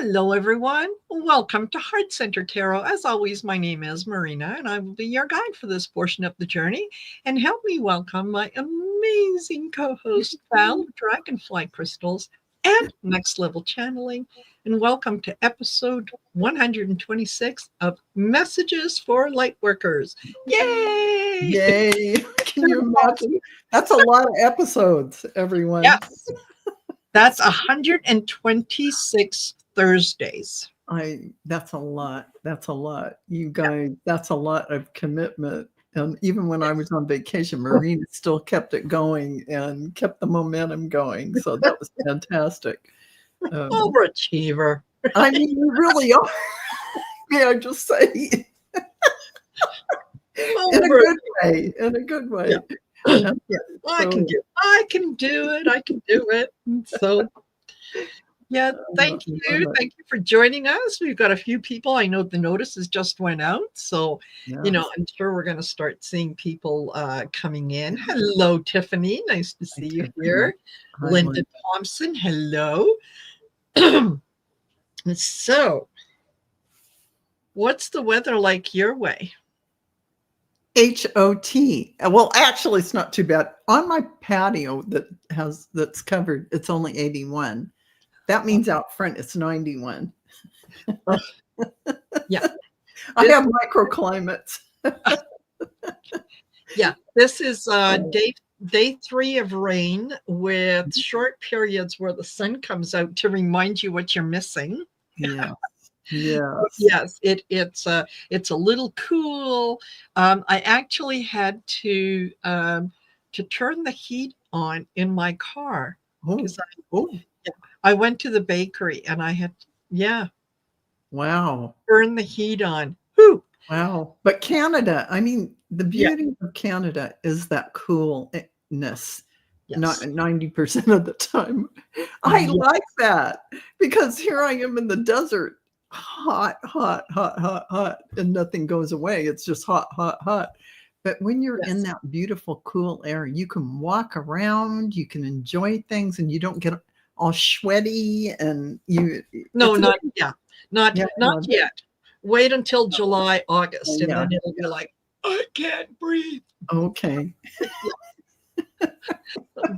Hello, everyone. Welcome to Heart Center Tarot. As always, my name is Marina, and I will be your guide for this portion of the journey. And help me welcome my amazing co-host, Val of Dragonfly Crystals and Next Level Channeling. And welcome to episode 126 of Messages for Lightworkers. Yay! Yay! Can you imagine? That's a lot of episodes, everyone. Yes. That's 126 Thursdays. That's a lot. That's a lot. You guys, that's a lot of commitment. And even when I was on vacation, Marina still kept it going and kept the momentum going. So that was fantastic. Overachiever. I mean, you really are. May I just say? In a good way. In a good way. Yeah. Yeah. I can do it. So yeah, thank you for joining us. We've got a few people. I know the notices just went out, so I'm sure we're going to start seeing people coming in. Hello, Tiffany, nice to see you here. Hi, Linda Thompson, hello. So what's the weather like your way? HOT. Well, actually, it's not too bad. On my patio that's covered, it's only 81. That means out front it's 91. Yeah. I have microclimates. Yeah, this is day 3 of rain with short periods where the sun comes out to remind you what you're missing. Yeah. Yeah. Yes, it's a little cool. I actually had to turn the heat on in my car because I went to the bakery and I had turn the heat on. Whew. Wow. But Canada, I mean, the beauty of Canada is that coolness. Yes. Not 90% of the time. I like that because here I am in the desert. Hot, and nothing goes away. It's just hot. But when you're in that beautiful, cool air, you can walk around, you can enjoy things, and you don't get all sweaty. And not yet. Wait until July, August, and then it'll be like, I can't breathe. Okay.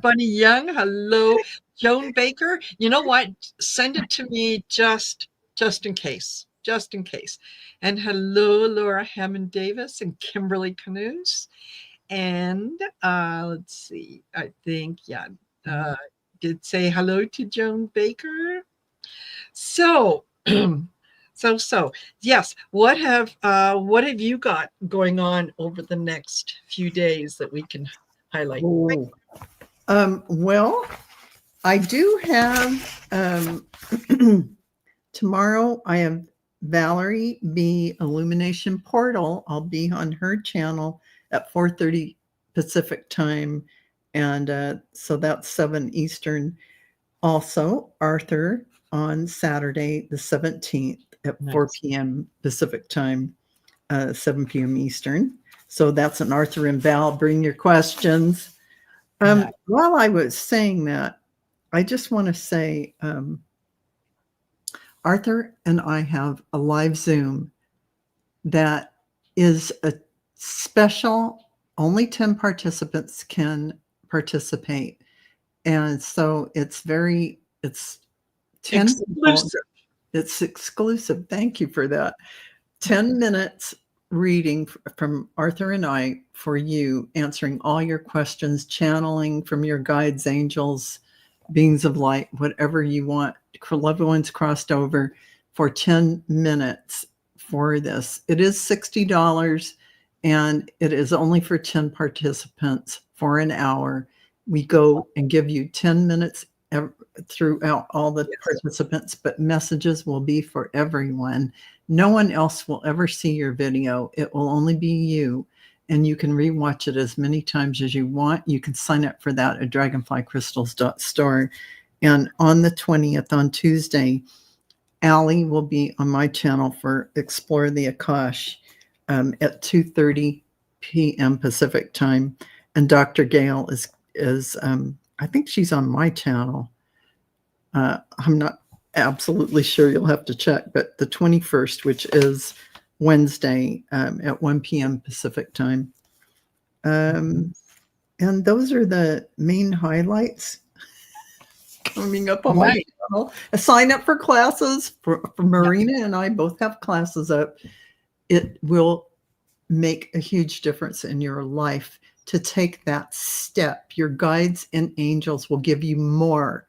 Bunny Young, hello. Joan Baker, you know what? Send it to me just in case. And hello, Laura Hammond Davis and Kimberly Canoes. And let's see, I think, did say hello to Joan Baker. So, yes, what have you got going on over the next few days that we can highlight? Well, I do have tomorrow I have Valerie B. Illumination Portal. I'll be on her channel at 4:30 Pacific time. And so that's 7 Eastern. Also, Arthur on Saturday, the 17th at 4 p.m. Pacific time, 7 p.m. Eastern. So that's an Arthur and Val. Bring your questions. While I was saying that, I just want to say, Arthur and I have a live Zoom that is a special, only 10 participants can participate. And so it's 10 exclusive. It's exclusive. Thank you for that. 10 minutes reading from Arthur and I for you, answering all your questions, channeling from your guides, angels, beings of light, whatever you want. Loved ones crossed over for 10 minutes for this. It is $60 and it is only for 10 participants for an hour. We go and give you 10 minutes throughout all the participants, but messages will be for everyone. No one else will ever see your video. It will only be you. And you can rewatch it as many times as you want. You can sign up for that at dragonflycrystals.store. And on the 20th, on Tuesday, Allie will be on my channel for Explore the Akash at 2:30 p.m. Pacific time. And Dr. Gail is I think she's on my channel. I'm not absolutely sure you'll have to check, but the 21st, which is Wednesday at 1 p.m. Pacific time. And those are the main highlights coming up on my channel. Sign up for classes. For Marina and I both have classes up. It will make a huge difference in your life to take that step. Your guides and angels will give you more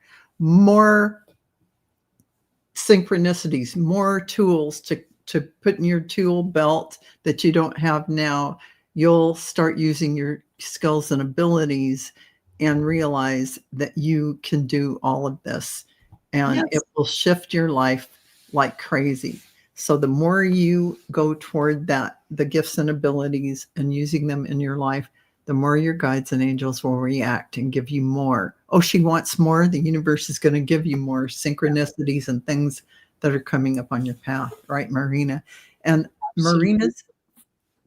synchronicities, more tools to put in your tool belt that you don't have now. You'll start using your skills and abilities and realize that you can do all of this, and it will shift your life like crazy. So the more you go toward that, the gifts and abilities and using them in your life, the more your guides and angels will react and give you more. Oh, she wants more. The universe is going to give you more synchronicities and things that are coming up on your path, right, Marina? And Marina's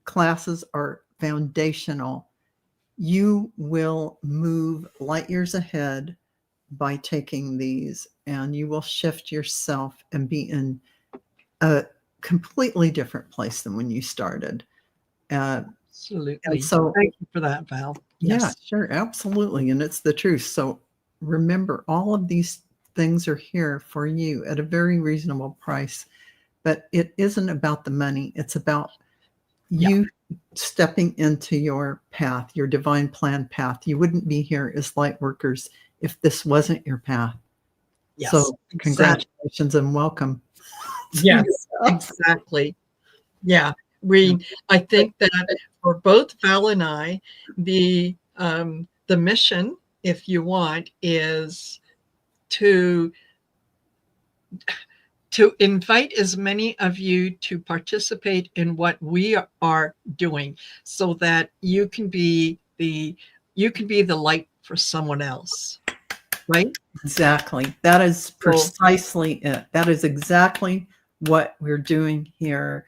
classes are foundational. You will move light years ahead by taking these, and you will shift yourself and be in a completely different place than when you started. Absolutely. And so thank you for that, Val. Yeah, sure. Absolutely. And it's the truth. So remember, all of these things are here for you at a very reasonable price, but it isn't about the money. It's about you stepping into your path, your divine plan path. You wouldn't be here as light workers if this wasn't your path. So congratulations and welcome. Yes, exactly. Yeah. I think that for both Val and I, the mission, if you want, is to invite as many of you to participate in what we are doing, so that you can be the light for someone else. Right? Exactly. That is precisely it. That is exactly what we're doing here.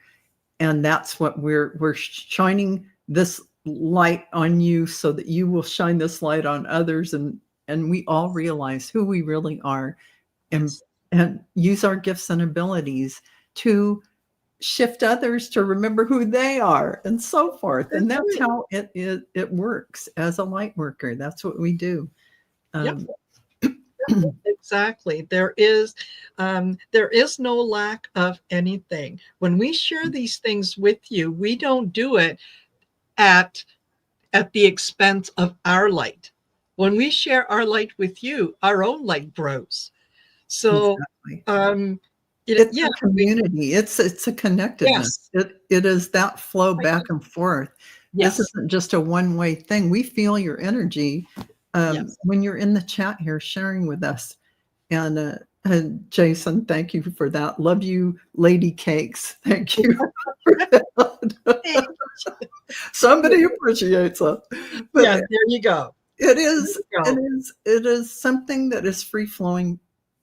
And that's what we're shining this light on you so that you will shine this light on others, and we all realize who we really are, and use our gifts and abilities to shift others to remember who they are, and so forth. And that's how it works as a light worker. That's what we do. Exactly. There is no lack of anything. When we share these things with you, we don't do it at the expense of our light. When we share our light with you, our own light grows. So it's a community. It's a connectedness. It is that flow back and forth. This isn't just a one-way thing. We feel your energy when you're in the chat here sharing with us. And Jason, thank you for that. Love you, Lady Cakes. Thank you for that. Somebody appreciates it. But there you go. It is something that is free flowing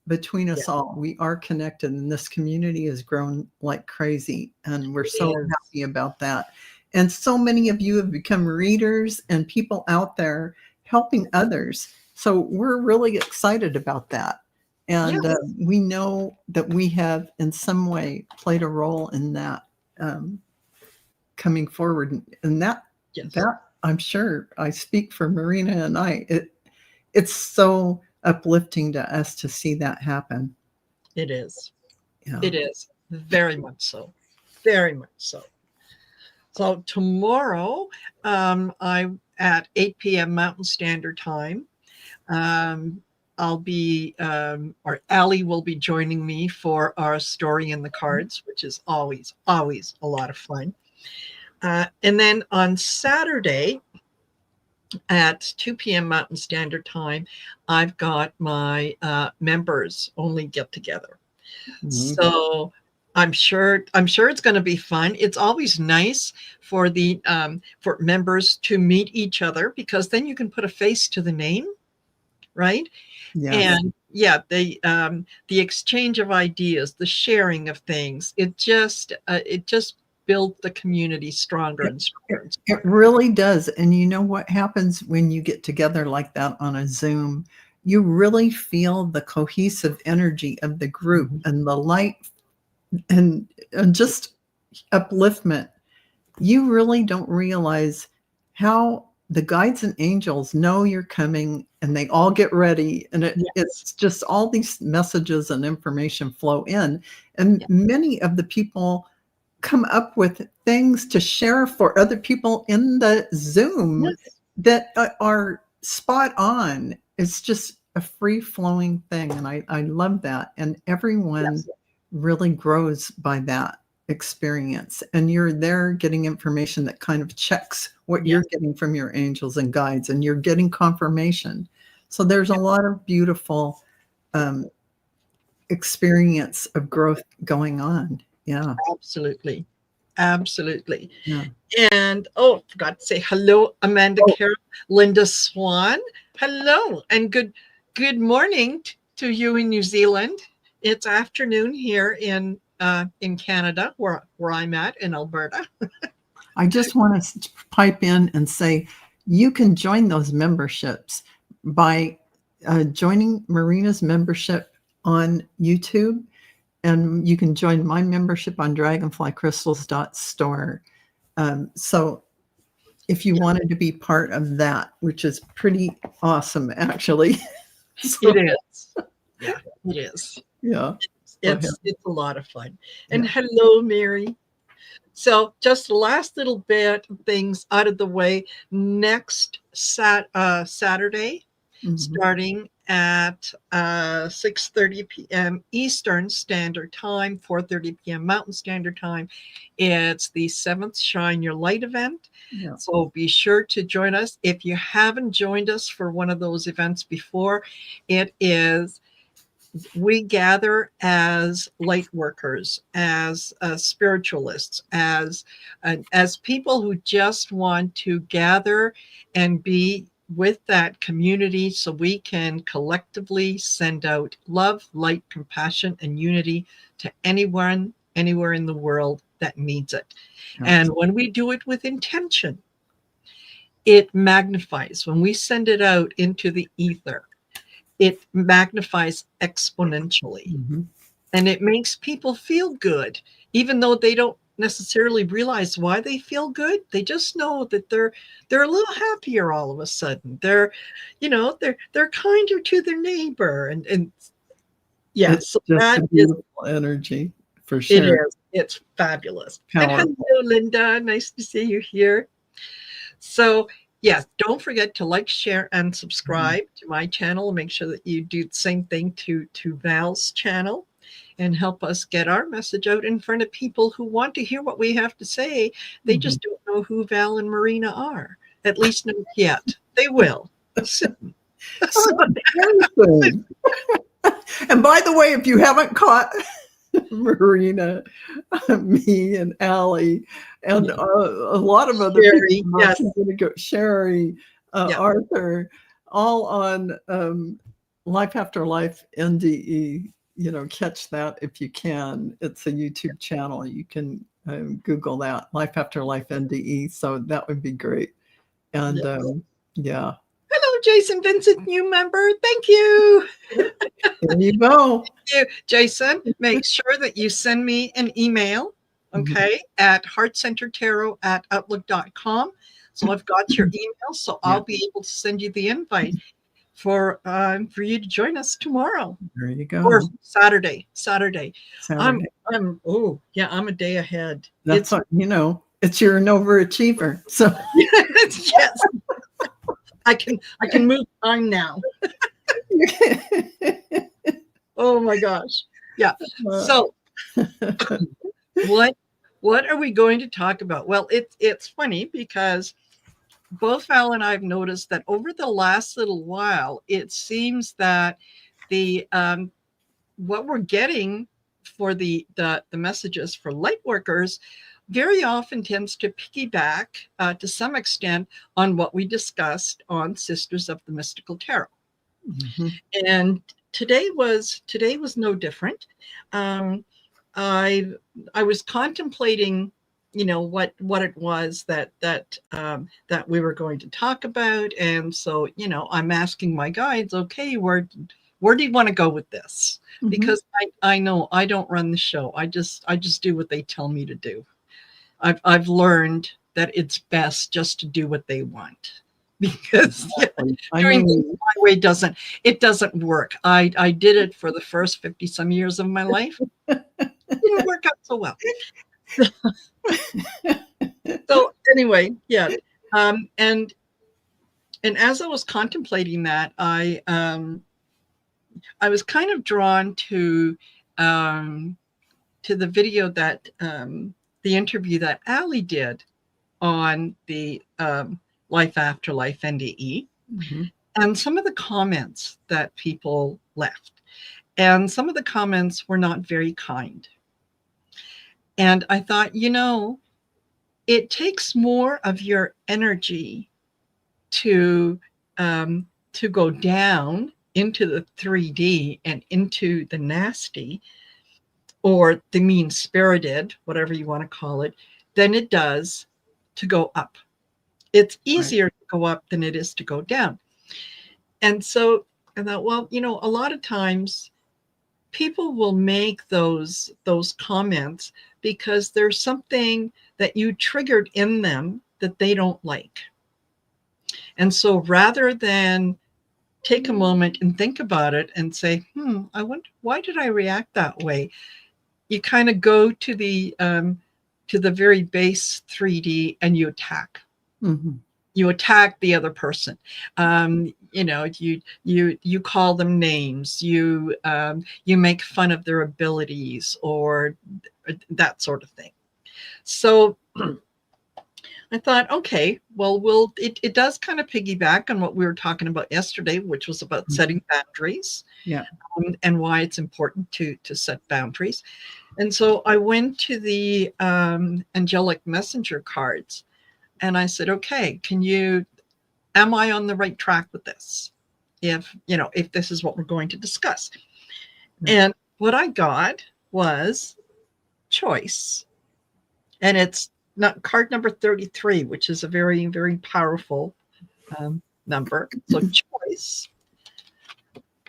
between us all. We are connected, and this community has grown like crazy, and we're so happy about that. And so many of you have become readers and people out there helping others. So we're really excited about that. And we know that we have in some way played a role in that coming forward. And that I'm sure I speak for Marina and I, it's so uplifting to us to see that happen. It is. It is very much so. Very much so. So tomorrow, I'm at 8 p.m. Mountain Standard Time. I'll be, or Allie will be joining me for our story in the cards, which is always a lot of fun. And then on Saturday at 2 p.m. Mountain Standard Time, I've got my members only get together. So I'm sure it's going to be fun. It's always nice for the for members to meet each other, because then you can put a face to the name, right? And the exchange of ideas, the sharing of things, it just builds the community stronger and stronger. It really does. And you know what happens when you get together like that on a Zoom? you really feel the cohesive energy of the group and the light and just upliftment. You really don't realize how the guides and angels know you're coming, and they all get ready, and it's just all these messages and information flow in, and many of the people come up with things to share for other people in the Zoom that are spot on. It's just a free-flowing thing, and I love that, and everyone really grows by that experience, and you're there getting information that kind of checks what you're getting from your angels and guides, and you're getting confirmation. So there's a lot of beautiful experience of growth going on. Yeah, Absolutely. Absolutely. yeah. And I forgot to say hello, Amanda Carroll, Linda Swan. Hello, and good morning to you in New Zealand. It's afternoon here in Canada, where I'm at in Alberta. I just want to pipe in and say you can join those memberships by joining Marina's membership on YouTube, and you can join my membership on dragonflycrystals.store. So if you wanted to be part of that, which is pretty awesome, actually. It is. Yeah, it is. Yeah. It's a lot of fun. And hello, Mary. So just the last little bit of things out of the way. Next Saturday, starting at 6:30 p.m. Eastern Standard Time, 4:30 p.m. Mountain Standard Time. It's the 7th Shine Your Light event. Yeah. So be sure to join us. If you haven't joined us for one of those events before, we gather as light workers, as spiritualists, as people who just want to gather and be with that community so we can collectively send out love, light, compassion, and unity to anyone, anywhere in the world that needs it. Absolutely. And when we do it with intention, it magnifies. When we send it out into the ether, it magnifies exponentially. And it makes people feel good, even though they don't necessarily realize why they feel good. They just know that they're a little happier all of a sudden. They're kinder to their neighbor. And it's so that is energy for sure. It is. It's fabulous. Powerful. And hello, Linda. Nice to see you here. So yes, don't forget to like, share, and subscribe to my channel. Make sure that you do the same thing to Val's channel and help us get our message out in front of people who want to hear what we have to say. They just don't know who Val and Marina are, at least not yet. They will soon. And by the way, if you haven't caught Marina, me, and Allie, and a lot of other Sherry, people, Sherry, Arthur, all on Life After Life NDE. Catch that if you can. It's a YouTube channel. You can Google that, Life After Life NDE. So that would be great. And yeah. Hello, Jason Vincent, new member. Thank you. There you go. Thank you, Jason. Make sure that you send me an email, okay, at heartcentertarot@outlook.com. So I've got your email, so I'll be able to send you the invite for you to join us tomorrow. There you go. Or Saturday. I'm a day ahead. That's what, it's you're an overachiever. So yes. I can move on now. Oh my gosh. Yeah. So what are we going to talk about? Well, it's funny because both Val and I have noticed that over the last little while, it seems that the what we're getting for the messages for light workers very often tends to piggyback to some extent on what we discussed on Sisters of the Mystical Tarot. And today was no different. I was contemplating what it was that we were going to talk about. And so, I'm asking my guides, okay, where do you want to go with this? Because I know I don't run the show. I just do what they tell me to do. I've learned that it's best just to do what they want, because doing things my way doesn't work. I did it for the first 50 some years of my life. It didn't work out so well. So anyway, yeah. And as I was contemplating that, I was kind of drawn to the video that the interview that Ali did on the Life After Life NDE, and some of the comments that people left. And some of the comments were not very kind. And I thought, it takes more of your energy to go down into the 3D and into the nasty, or the mean-spirited, whatever you want to call it, than it does to go up. It's easier to go up than it is to go down. And so I thought, well, a lot of times people will make those comments because there's something that you triggered in them that they don't like. And so rather than take a moment and think about it and say, I wonder, why did I react that way? You kind of go to the very base 3D and you attack. You attack the other person. You call them names. You make fun of their abilities or that sort of thing. So I thought, okay, well, it does kind of piggyback on what we were talking about yesterday, which was about setting boundaries, and why it's important to set boundaries. And so I went to the angelic messenger cards, and I said, okay, am I on the right track with this? If this is what we're going to discuss. And what I got was choice. And it's not card number 33, which is a very, very powerful number. So choice.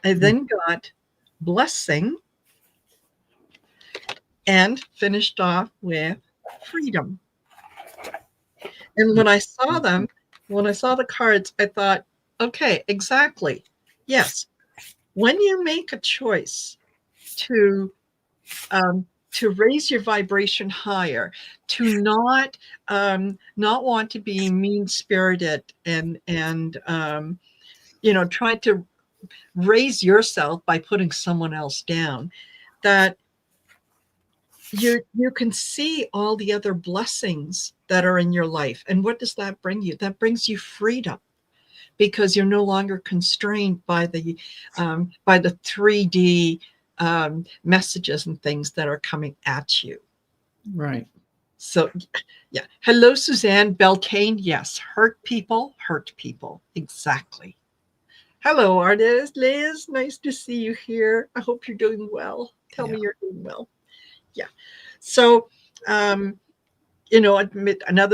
I then got blessing and finished off with freedom. And when I saw the cards, I thought, okay, exactly. Yes. When you make a choice to raise your vibration higher, to not want to be mean-spirited and try to raise yourself by putting someone else down, that you can see all the other blessings that are in your life. And what does that bring you? That brings you freedom, because you're no longer constrained by the 3D messages and things that are coming at you. Right. So, yeah. Hello, Suzanne Beltane. Yes, hurt people. Exactly. Hello, artist Liz. Nice to see you here. I hope you're doing well. Tell me you're doing well. Yeah. So, another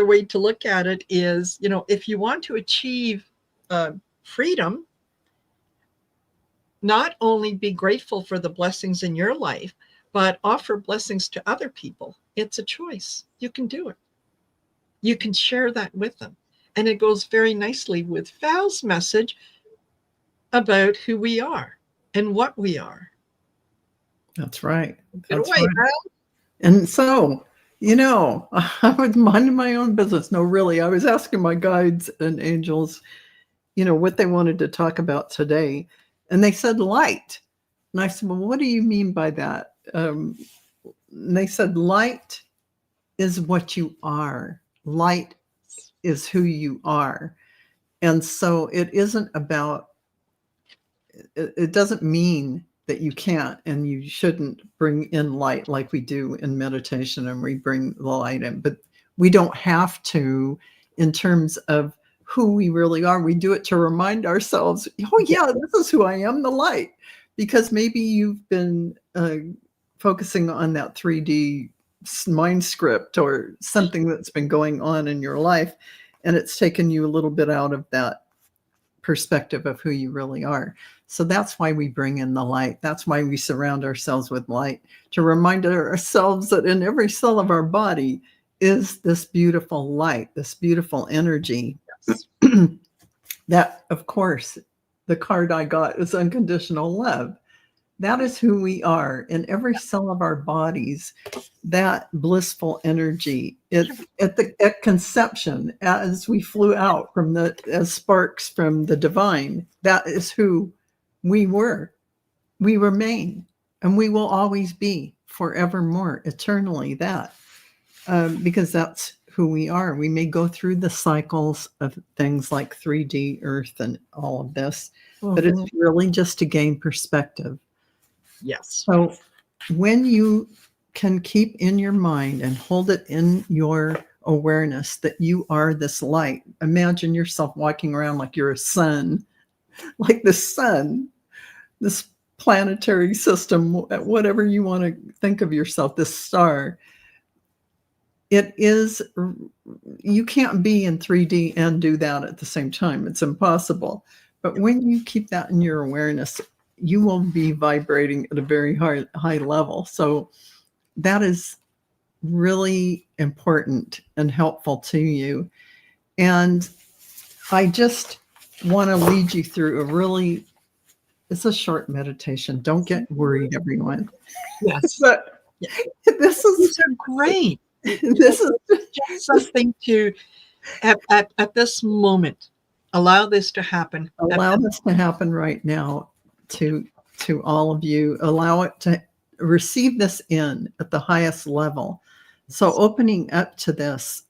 way to look at it is, if you want to achieve freedom, not only be grateful for the blessings in your life, but offer blessings to other people. It's a choice. You can do it. You can share that with them. And it goes very nicely with Val's message about who we are and what we are. That's right. That's right. And so, I was minding my own business. No, really, I was asking my guides and angels, what they wanted to talk about today. And they said light. And I said, well, what do you mean by that? And they said, light is what you are. Light is who you are. And so it isn't about, it doesn't mean that you can't and you shouldn't bring in light like we do in meditation, and we bring the light in. But we don't have to, in terms of who we really are. We do it to remind ourselves, oh yeah, this is who I am, the light. Because maybe you've been focusing on that 3D mind script or something that's been going on in your life, and it's taken you a little bit out of that perspective of who you really are. So that's why we bring in the light. That's why we surround ourselves with light, to remind ourselves that in every cell of our body is this beautiful light, this beautiful energy. Yes. That, of course, the card I got is unconditional love. That is who we are in every cell of our bodies. That blissful energy. At conception, as we flew out from as sparks from the divine, that is who we were. We remain, and we will always be forevermore, eternally. That because that's who we are. We may go through the cycles of things like 3D Earth and all of this, but it's really just to gain perspective. Yes. So when you can keep in your mind and hold it in your awareness that you are this light, imagine yourself walking around like you're a sun, like the sun, this planetary system, whatever you want to think of yourself, this star. It is, you can't be in 3D and do that at the same time. It's impossible. But when you keep that in your awareness, you will be vibrating at a very high level. So that is really important and helpful to you. And I just want to lead you through it's a short meditation. Don't get worried, everyone. Yes. But this is These are great. This is just something to, at this moment, allow this to happen. Allow this to happen right now to all of you. Allow it to receive this in at the highest level. So opening up to this,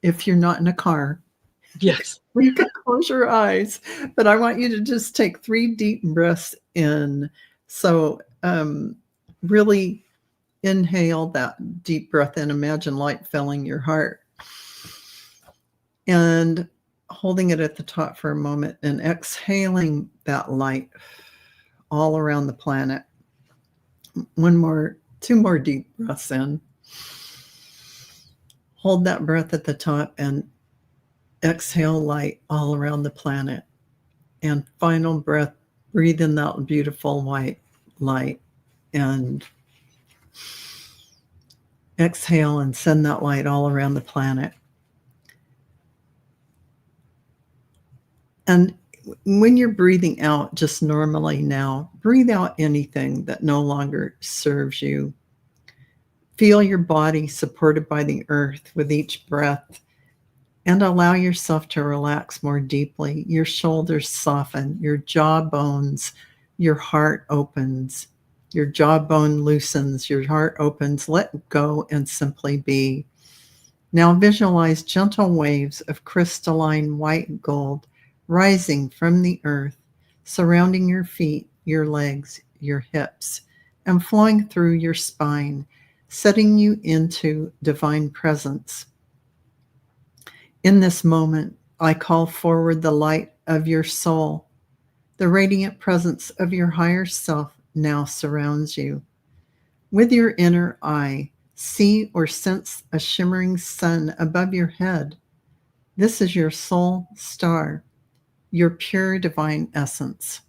if you're not in a car, yes, you can close your eyes, but I want you to just take 3 deep breaths in. So really inhale that deep breath in. Imagine light filling your heart. And holding it at the top for a moment and exhaling that light all around the planet. 2 more deep breaths in. Hold that breath at the top and exhale light all around the planet. And final breath, breathe in that beautiful white light and exhale and send that light all around the planet. And when you're breathing out just normally now, breathe out anything that no longer serves you. Feel your body supported by the earth with each breath and allow yourself to relax more deeply. Your shoulders soften, your jawbones, your heart opens, your jawbone loosens, your heart opens. Let go and simply be. Now visualize gentle waves of crystalline white gold rising from the earth, surrounding your feet, your legs, your hips, and flowing through your spine, setting you into divine presence. In this moment, I call forward the light of your soul. The radiant presence of your higher self now surrounds you. With your inner eye, see or sense a shimmering sun above your head. This is your soul star, your pure divine essence.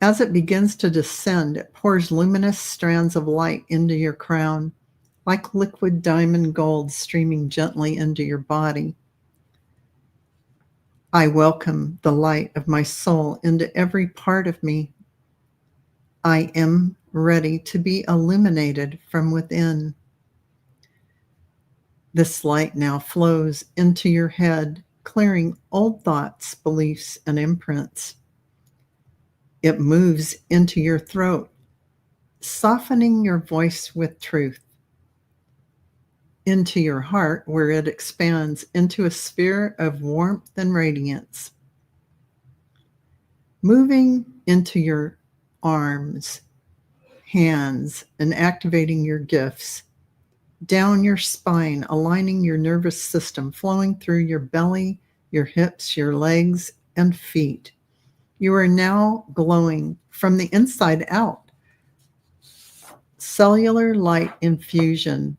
As it begins to descend, it pours luminous strands of light into your crown, like liquid diamond gold streaming gently into your body. I welcome the light of my soul into every part of me. I am ready to be illuminated from within. This light now flows into your head, clearing old thoughts, beliefs, and imprints. It moves into your throat, softening your voice with truth. Into your heart, where it expands into a sphere of warmth and radiance. Moving into your arms, hands, and activating your gifts. Down your spine, aligning your nervous system, flowing through your belly, your hips, your legs, and feet. You are now glowing from the inside out. cellular light infusion.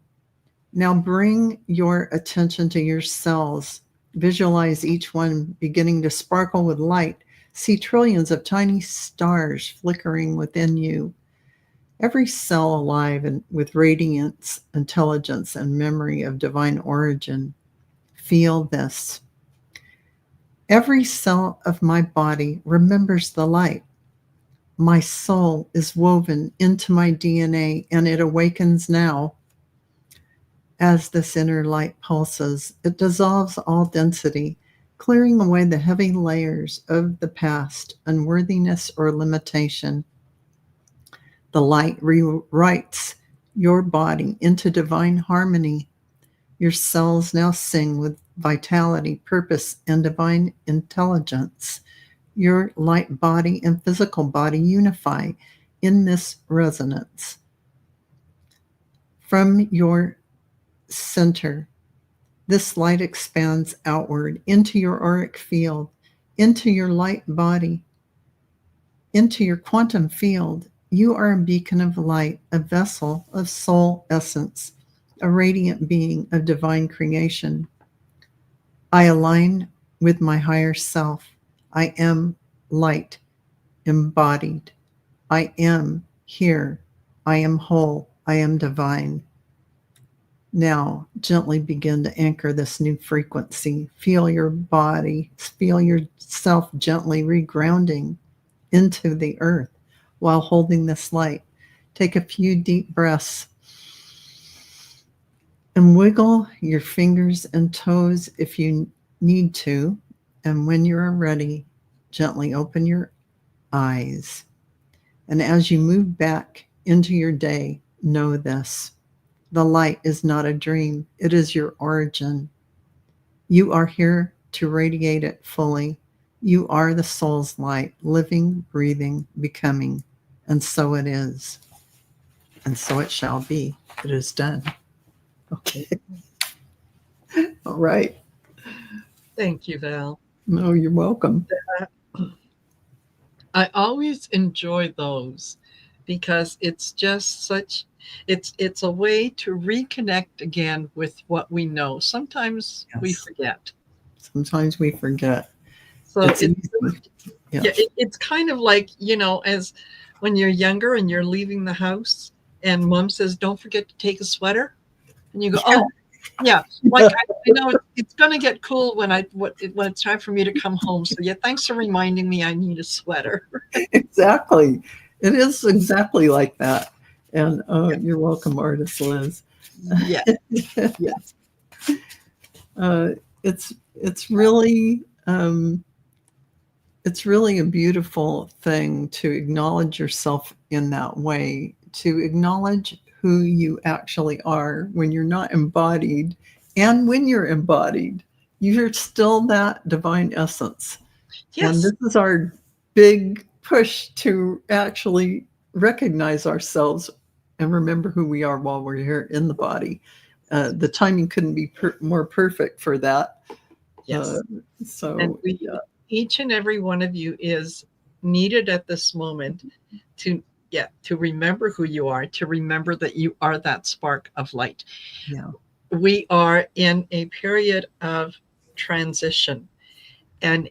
Now bring your attention to your cells. Visualize each one beginning to sparkle with light. See trillions of tiny stars flickering within you. Every cell alive and with radiance, intelligence, and memory of divine origin. Feel this. Every cell of my body remembers the light. My soul is woven into my DNA, and it awakens now. As this inner light pulses, it dissolves all density, clearing away the heavy layers of the past, unworthiness, or limitation. The light rewrites your body into divine harmony. Your cells now sing with vitality, purpose, and divine intelligence. Your light body and physical body unify in this resonance. From your center, this light expands outward into your auric field, into your light body, into your quantum field. You are a beacon of light, a vessel of soul essence, a radiant being of divine creation. I align with my higher self. I am light, embodied. I am here. I am whole. I am divine. Now, gently begin to anchor this new frequency. Feel your body, feel yourself gently regrounding into the earth while holding this light. Take a few deep breaths and wiggle your fingers and toes if you need to. And when you're ready, gently open your eyes. And as you move back into your day, know this. The light is not a dream. It is your origin. You are here to radiate it fully. You are the soul's light, living, breathing, becoming. And so it is. And so it shall be. It is done. Okay. All right. Thank you, Val. No, you're welcome. I always enjoy those because it's just such it's a way to reconnect again with what we know. Sometimes we Yes. forget. Sometimes we forget. So It's it's easy. yeah, it's kind of like, as when you're younger and you're leaving the house and mom says, "Don't forget to take a sweater." And you go, "Oh, yeah." Like I know it's going to get cool when it's time for me to come home. So yeah, thanks for reminding me I need a sweater. Exactly. It is exactly like that. And you're welcome, Artist Liz. Yeah. Yes. It's really it's really a beautiful thing to acknowledge yourself in that way, to acknowledge who you actually are when you're not embodied, and when you're embodied, you're still that divine essence. And Yes. this is our big push to actually recognize ourselves and remember who we are while we're here in the body. The timing couldn't be more perfect for that. Yes. So And each and every one of you is needed at this moment to remember who you are, to remember that you are that spark of light. yeah. We are in a period of transition, and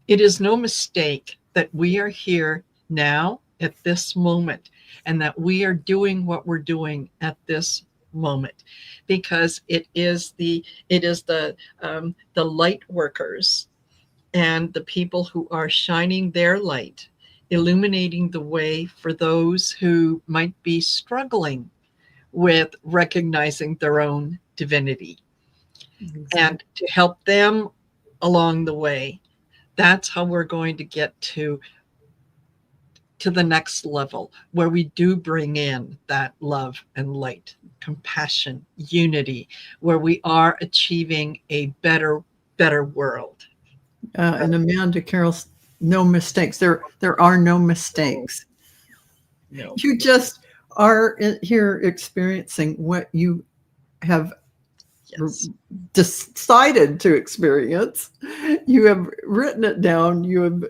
it is no mistake that we are here now at this moment, and that we are doing what we're doing at this moment, because it is the light workers and the people who are shining their light, illuminating the way for those who might be struggling with recognizing their own divinity, and to help them along the way. That's how we're going to get to the next level, where we do bring in that love and light, compassion, unity, where we are achieving a better world. And Amanda Carroll's no mistakes. There are no mistakes. No. You just are here experiencing what you have Yes. decided to experience. You have written it down. You have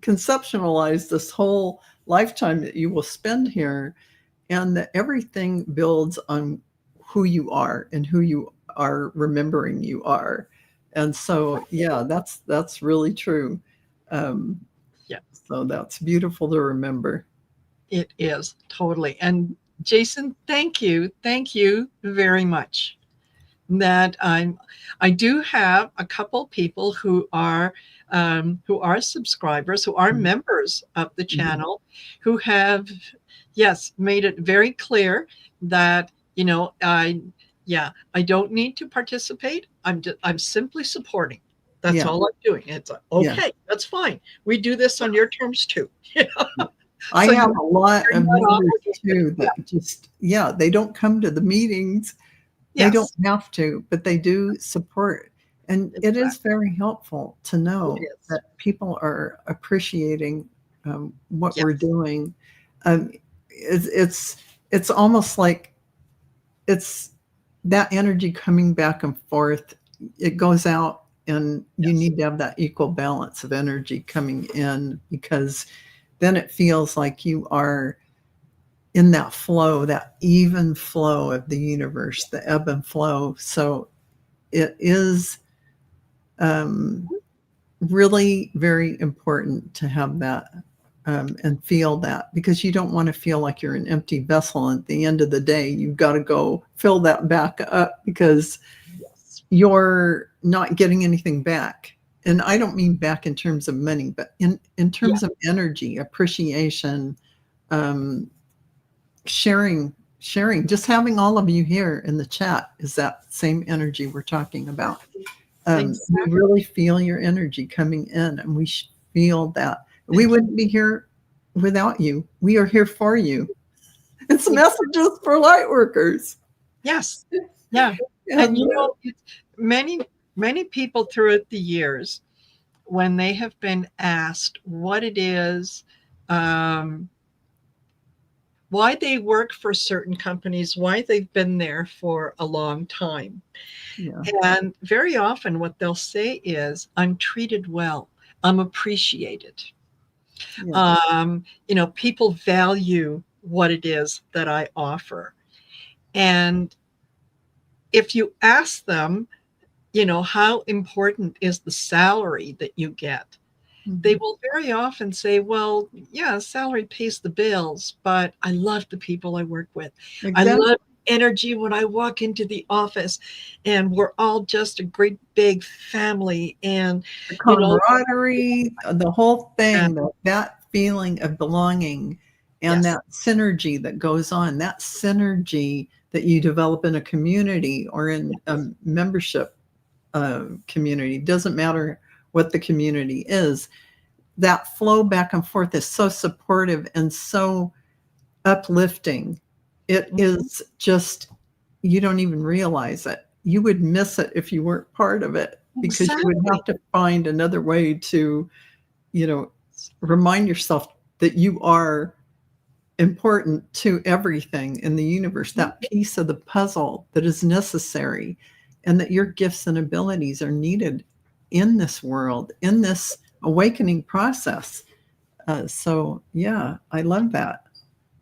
conceptualized this whole lifetime that you will spend here. and that everything builds on who you are and who you are remembering you are. And so, yeah, that's really true. Um, Yeah, so that's beautiful to remember. it is totally. And Jason, thank you very much. That I do have a couple people who are subscribers, who are Mhm. members of the Mhm. channel, who have, yes, made it very clear that, I don't need to participate. I'm simply supporting. That's Yeah, all I'm doing. It's like, yeah. okay, that's fine. We do this on your terms too. I So have a lot you're of not members obligated. too Yeah. that just, yeah, they don't come to the meetings. They don't Yes. have to, but they do support. And it is Exactly. very helpful to It know is. that people are appreciating what we're Yes. doing. Um, it's almost like it's that energy coming back and forth. It goes out, and you Yes. need to have that equal balance of energy coming in, because then it feels like you are in that flow, that even flow of the universe, the ebb and flow. So it is really very important to have that and feel that, because you don't want to feel like you're an empty vessel. And at the end of the day, you've got to go fill that back up, because Yes. you're not getting anything back. And I don't mean back in terms of money, but in Yeah. terms of energy, appreciation, um, sharing, just having all of you here in the chat is that same energy we're talking about. We Exactly. really feel your energy coming in, and we feel that we Thank you. wouldn't be here without you. We are here for you. It's Exactly. messages for light workers. Yes. Yeah. And And it's many people throughout the years, when they have been asked what it is, um, why they work for certain companies, why they've been there for a long time. yeah, And very often what they'll say is, I'm treated well, I'm appreciated. yeah, People value what it is that I offer. And if you ask them, how important is the salary that you get? They mhm. will very often say, well, yeah, salary pays the bills, but I love the people I work with. I love Exactly. energy when I walk into the office, and we're all just a great big family. And, The you know, camaraderie, the whole uh, thing, that feeling of belonging, and yes, that synergy that goes on, that synergy that you develop in a community or in a yes, membership community, doesn't matter what the community is, that flow back and forth is so supportive and so uplifting. It mhm, is just, you don't even realize it. You would miss it if you weren't part of it, because you would exactly. have to find another way to, you know, remind yourself that you are important to everything in the universe, Mhm. that piece of the puzzle that is necessary, and that your gifts and abilities are needed in this world, in this awakening process. So, yeah, I love that.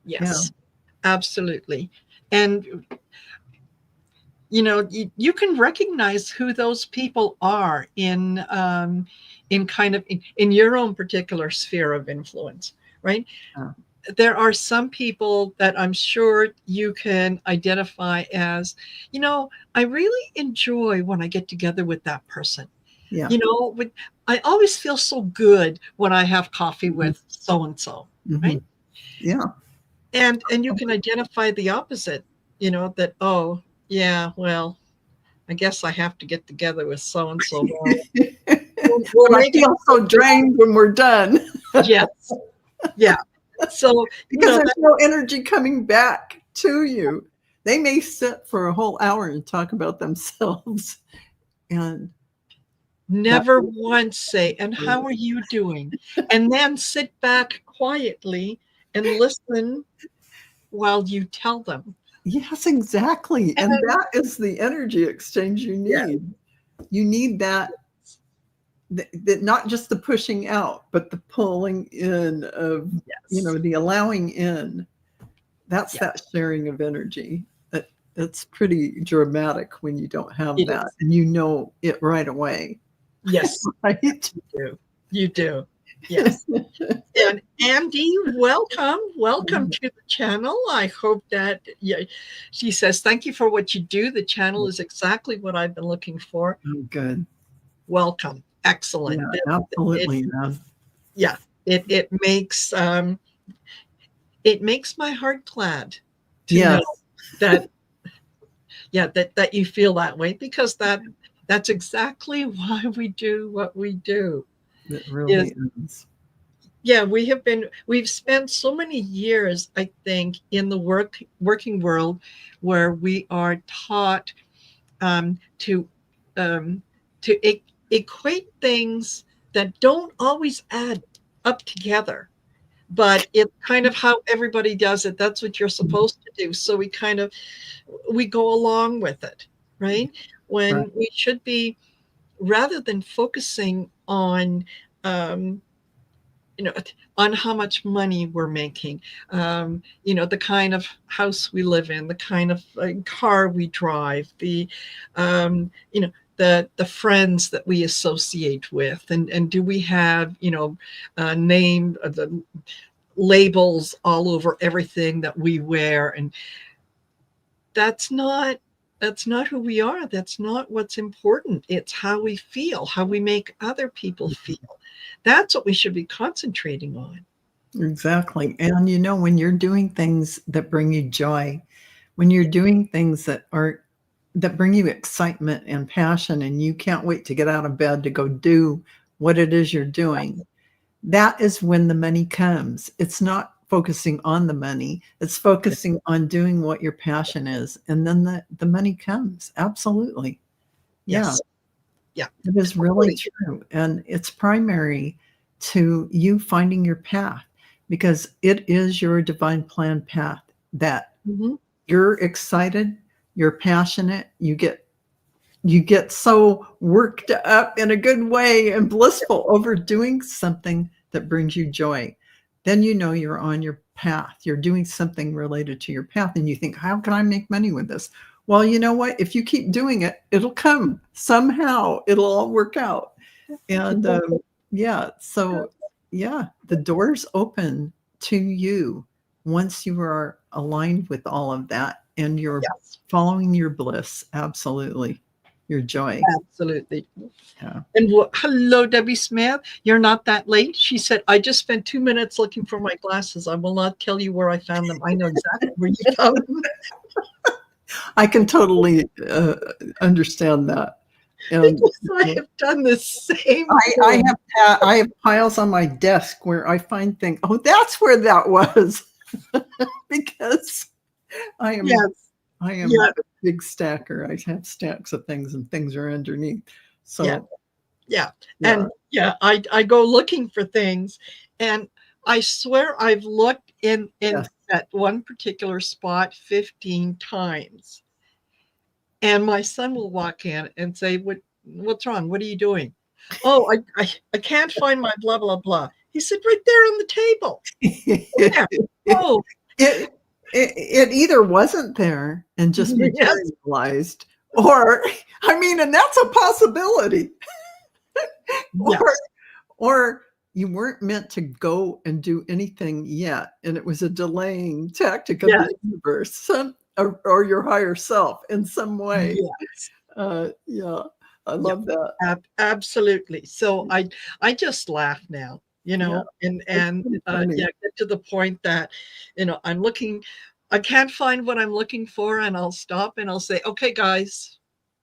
Yeah, Yes, absolutely. And you can recognize who those people are in kind of in your own particular sphere of influence, right? yeah, There are some people that I'm sure you can identify as, I really enjoy when I get together with that person. yeah. I always feel so good when I have coffee Mhm, with so and so, right? mhm. Yeah. And you can identify the opposite, that, oh yeah, well, I guess I have to get together with so and so. Well, we'll But I make it feel so drained when we're done. yes, yeah. So Because there's that no energy coming back to you. They may sit for a whole hour and talk about themselves, and that never once say, "And how are you doing?" And then sit back quietly and listen while you tell them. yes, exactly, and And that is the energy exchange you yeah, need. You need that not just the pushing out, but the pulling in of, yes, the allowing in. That's Yeah. that sharing of energy. It's pretty dramatic when you don't have It that, is. and you know it right away, Yes, right? you do. You do. Yes. And Andy, welcome. Welcome to the channel. I hope that, yeah, she says, thank you for what you do. The channel is exactly what I've been looking for. Oh, good. Welcome. Excellent. Yeah, It, absolutely, man. yeah, it makes my heart glad to know Yes, that, yeah, that you feel that way, because that's exactly why we do what we do. it Is really is. Yeah, we've spent so many years, I think, in the working world, where we are taught to um, equate things that don't always add up together, but it's kind of how everybody does it. That's what you're supposed to do. So we go along with it, right? Right. When we should be, rather than focusing on um, you know, on how much money we're making, the kind of house we live in, the kind of car we drive, the friends that we associate with, and do we have, name the labels all over everything that we wear, and that's not that's not who we are. That's not what's important. It's how we feel, how we make other people feel. That's what we should be concentrating on. Exactly. And when you're doing things that bring you joy, when you're doing things that bring you excitement and passion, and you can't wait to get out of bed to go do what it is you're doing, that is when the money comes. It's not focusing on the money, it's focusing on doing what your passion is. And then the money comes. Absolutely. Yeah, Yes. Yeah. it is really Totally. true. And it's primary to you finding your path, because it is your divine plan path that Mhm. you're excited, you're passionate, you get so worked up in a good way and blissful over doing something that brings you joy. Then you're on your path. You're doing something related to your path, and you think, how can I make money with this? Well, you know what? If you keep doing it, it'll come somehow. It'll all work out. And yeah, so yeah, the doors open to you once you are aligned with all of that and you're Yes, following your bliss. Absolutely. Your joy. absolutely. Yeah. And hello, Debbie Smith. You're not that late. She said, I just spent 2 minutes looking for my glasses. I will not tell you where I found them. I know exactly where you found them. I can totally understand that. And Because I have done the same I thing. have piles on my desk where I find things. Oh, that's where that was. Because I am Yes. I am Yeah. a big stacker. I have stacks of things, and things are underneath. Yeah. So Yeah. yeah, And yeah, I go looking for things, and I swear I've looked in yes. at one particular spot 15 times. And my son will walk in and say, what's wrong? What are you doing? Oh, I can't find my blah blah blah. He said, right there on the table. There. Oh, it, it either wasn't there and just yes, materialized, or and that's a possibility, or yes, or you weren't meant to go and do anything yet, and it was a delaying tactic of yes, the universe, or your higher self in some way. yes, Yeah, I yeah, love that. absolutely. So I just laugh now, Yeah, and it's pretty funny. yeah, get to the point that, I'm looking, I can't find what I'm looking for, and I'll stop and I'll say, okay, guys,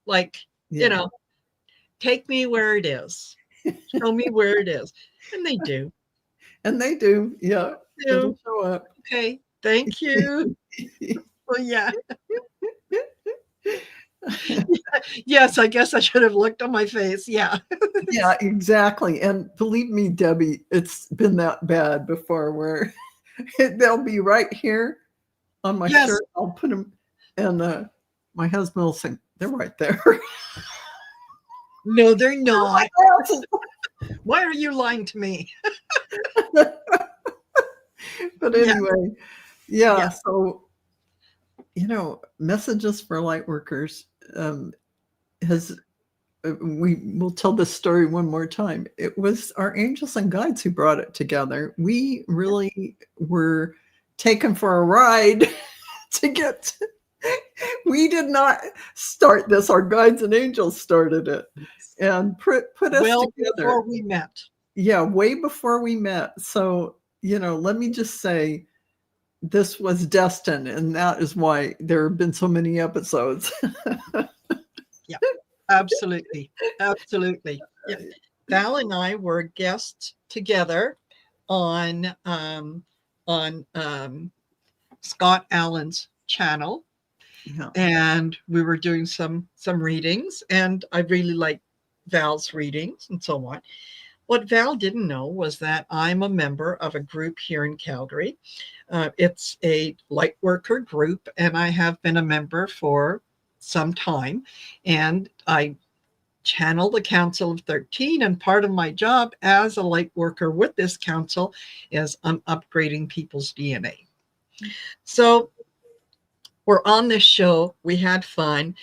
like, you Yeah, know, take me where it is. Show me where it is. And they do. and they do. Yeah, it'll Do. show up. Okay. Thank you. Well, yeah. Yes, I guess I should have looked on my face. Yeah. Yeah, exactly. And believe me, Debbie, it's been that bad before where they'll be right here on my Yes. shirt. I'll put them, and my husband will say, they're right there. No, they're not. They're Why are you lying to me? but Yeah. anyway, Yeah. Yeah. So, Messages for Lightworkers has we will tell this story one more time. It was our angels and guides who brought it together. We really were taken for a ride to get. We did not start this. Our guides and angels started it and put us Well together. before we met. Yeah, way before we met. So, let me just say this was destined, and that is why there have been so many episodes. Yeah, absolutely. Absolutely. Yeah. Val and I were guests together on Scott Allen's channel, Yeah. and we were doing some readings, and I really liked Val's readings and so on. What Val didn't know was that I'm a member of a group here in Calgary. It's a light worker group, and I have been a member for some time. And I channel the Council of 13, and part of my job as a light worker with this council is I'm upgrading people's DNA. So we're on this show. We had fun.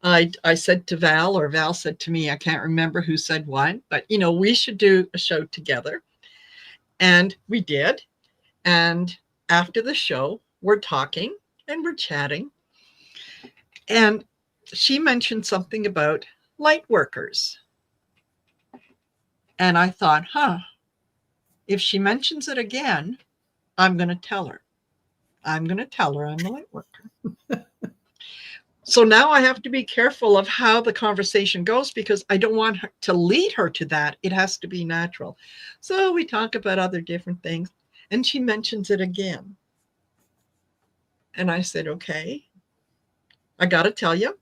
I said to Val, or Val said to me, I can't remember who said what, but we should do a show together. And we did. And after the show, we're talking and we're chatting. And she mentioned something about light workers. And I thought, if she mentions it again, I'm going to tell her. I'm going to tell her I'm a light worker. So now I have to be careful of how the conversation goes, because I don't want her to lead her to that. It has to be natural. So we talk about other different things, and she mentions it again. And I said, okay, I got to tell you,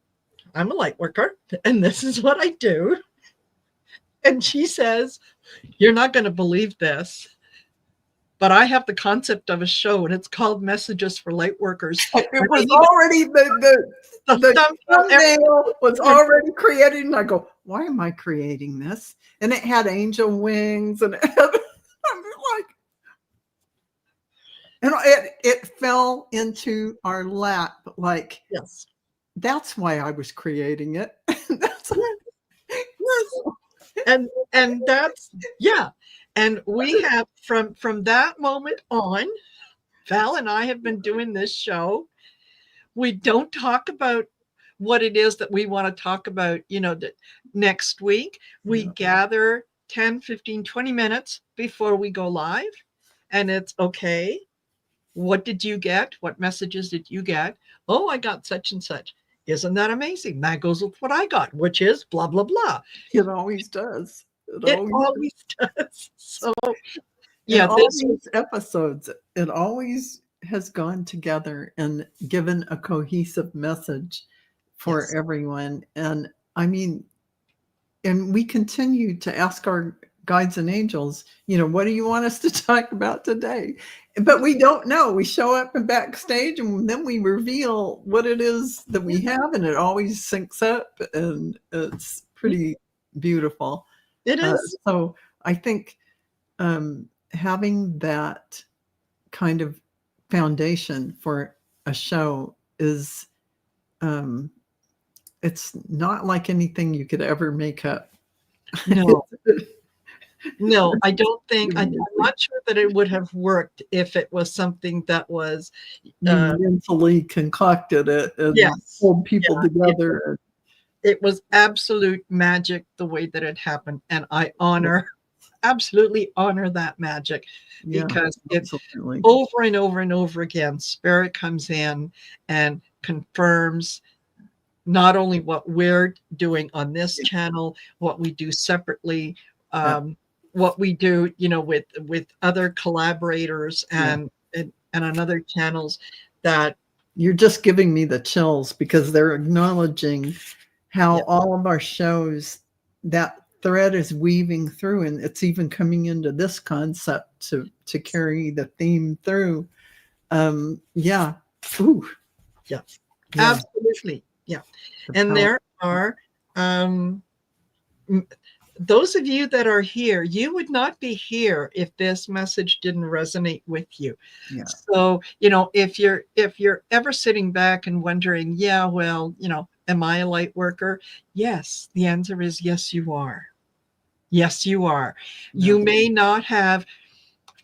I'm a light worker, and this is what I do. And she says, you're not going to believe this, but I have the concept of a show, and it's called Messages for Light Workers. It was already the thumbnail was already created, and I go, why am I creating this? And it had angel wings, and I'm like, and it fell into our lap. Like, yes, that's why I was creating it. That's and that's and we have from that moment on, Val and I have been doing this show. We don't talk about what it is that we want to talk about, next week. We gather 10, 15, 20 minutes before we go live, and it's okay. What did you get? What messages did you get? Oh, I got such and such. Isn't that amazing? That goes with what I got, which is blah, blah, blah. It always does. It always does. So, yeah, all these episodes, it always has gone together and given a cohesive message for everyone. And I mean, and we continue to ask our guides and angels, what do you want us to talk about today? But we don't know. We show up and backstage, and then we reveal what it is that we have, and it always syncs up, and it's pretty beautiful. It is. So I think having that kind of foundation for a show is it's not like anything you could ever make up. No. No, I don't think, I'm not sure that it would have worked if it was something that was mentally concocted it and pulled people together. It was absolute magic the way that it happened, and I absolutely honor that magic, because it's over and over and over again, Spirit comes in and confirms not only what we're doing on this channel, what we do separately, what we do, with other collaborators and on other channels. That you're just giving me the chills, because they're acknowledging how all of our shows, that thread is weaving through, and it's even coming into this concept to carry the theme through. Absolutely. And there are those of you that are here, you would not be here if this message didn't resonate with you. Yeah. So, if you're ever sitting back and wondering, yeah, well, am I a light worker? Yes, the answer is yes, you are. Yes, you are. Yeah. You may not have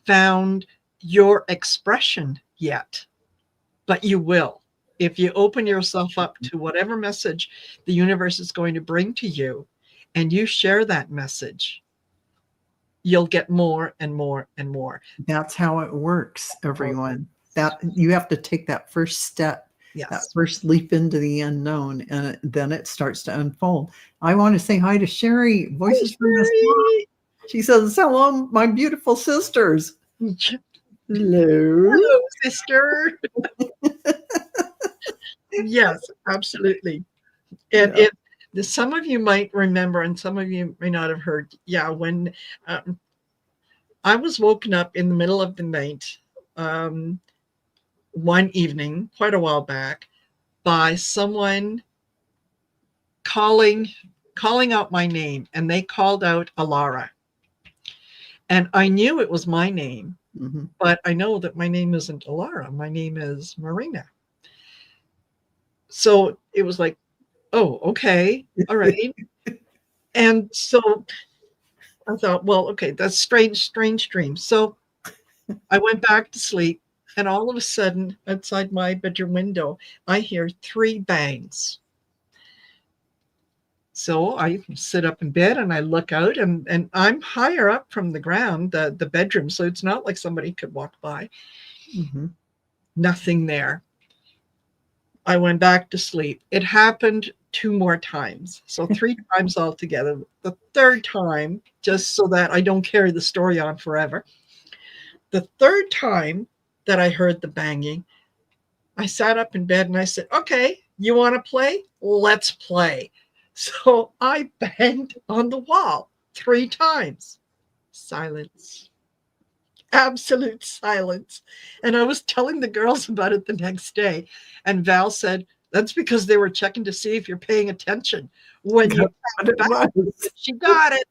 found your expression yet, but you will. If you open yourself up to whatever message the universe is going to bring to you and you share that message, you'll get more and more and more. That's how it works, everyone. That you have to take that first step, that Yes. first leap into the unknown, and then it starts to unfold. I want to say hi to Sherry, Voices from the Swamp. She says, hello, my beautiful sisters. Hello. Hello, sister. Yes, absolutely. And some of you might remember, and some of you may not have heard. Yeah, when I was woken up in the middle of the night, one evening, quite a while back, by someone calling out my name, and they called out Alara. And I knew it was my name, but I know that my name isn't Alara. My name is Marina. So it was like, oh, okay, all right. And so I thought, well, okay, that's strange dream. So I went back to sleep, and all of a sudden, outside my bedroom window, I hear 3 bangs. So I sit up in bed and I look out, and I'm higher up from the ground, the bedroom, so it's not like somebody could walk by. Nothing there. I went back to sleep. It happened 2 more times, so 3 times altogether. The third time, just so that I don't carry the story on forever, the third time that I heard the banging, I sat up in bed and I said, okay, you want to play? Let's play. So I banged on the wall 3 times. Silence. Absolute silence. And I was telling the girls about it the next day. And Val said, that's because they were checking to see if you're paying attention. When you she got it.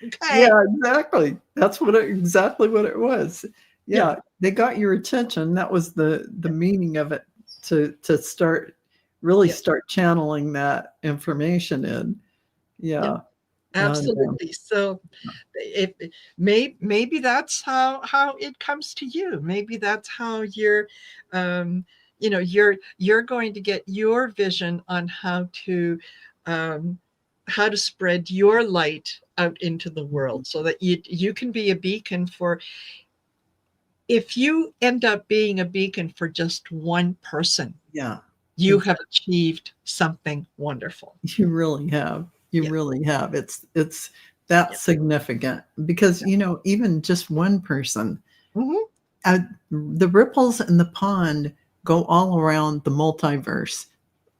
Okay. Yeah, exactly. That's exactly what it was. Yeah, they got your attention. That was the meaning of it, to start channeling that information in. Yeah. Absolutely. So if maybe that's how it comes to you. Maybe that's how you're you're going to get your vision on how to spread your light out into the world, so that you can be a beacon for. If you end up being a beacon for just one person, you have achieved something wonderful. You really have. You really have. It's that significant, because even just one person, the ripples in the pond go all around the multiverse.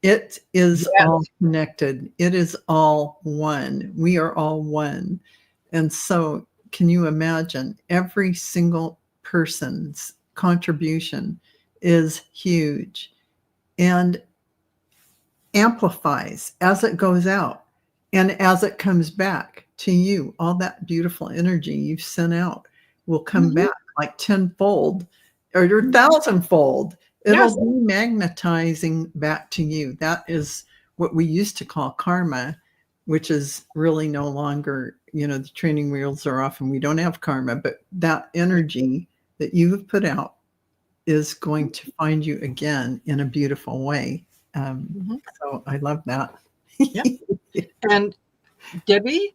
It is all connected. It is all one. We are all one. And so, can you imagine, every single person's contribution is huge and amplifies as it goes out and as it comes back to you. All that beautiful energy you've sent out will come back like tenfold or 1,000-fold. It'll be magnetizing back to you. That is what we used to call karma, which is really no longer, the training wheels are off and we don't have karma, but that energy that you have put out is going to find you again in a beautiful way. So I love that. And Debbie,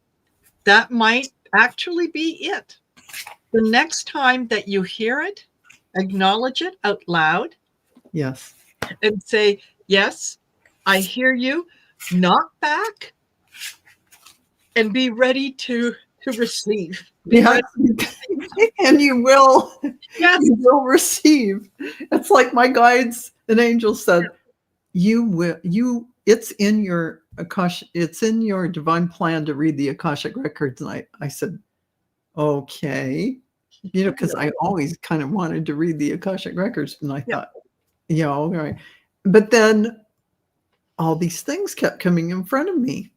that might actually be it. The next time that you hear it, acknowledge it out loud. Yes. And say, yes, I hear you. Knock back and be ready to receive. And you will. Yes. You will receive. It's like my guides and angels said, it's in your Akasha, it's in your divine plan to read the Akashic records. And I said, okay, because I always kind of wanted to read the Akashic records. And I thought, all right. But then all these things kept coming in front of me.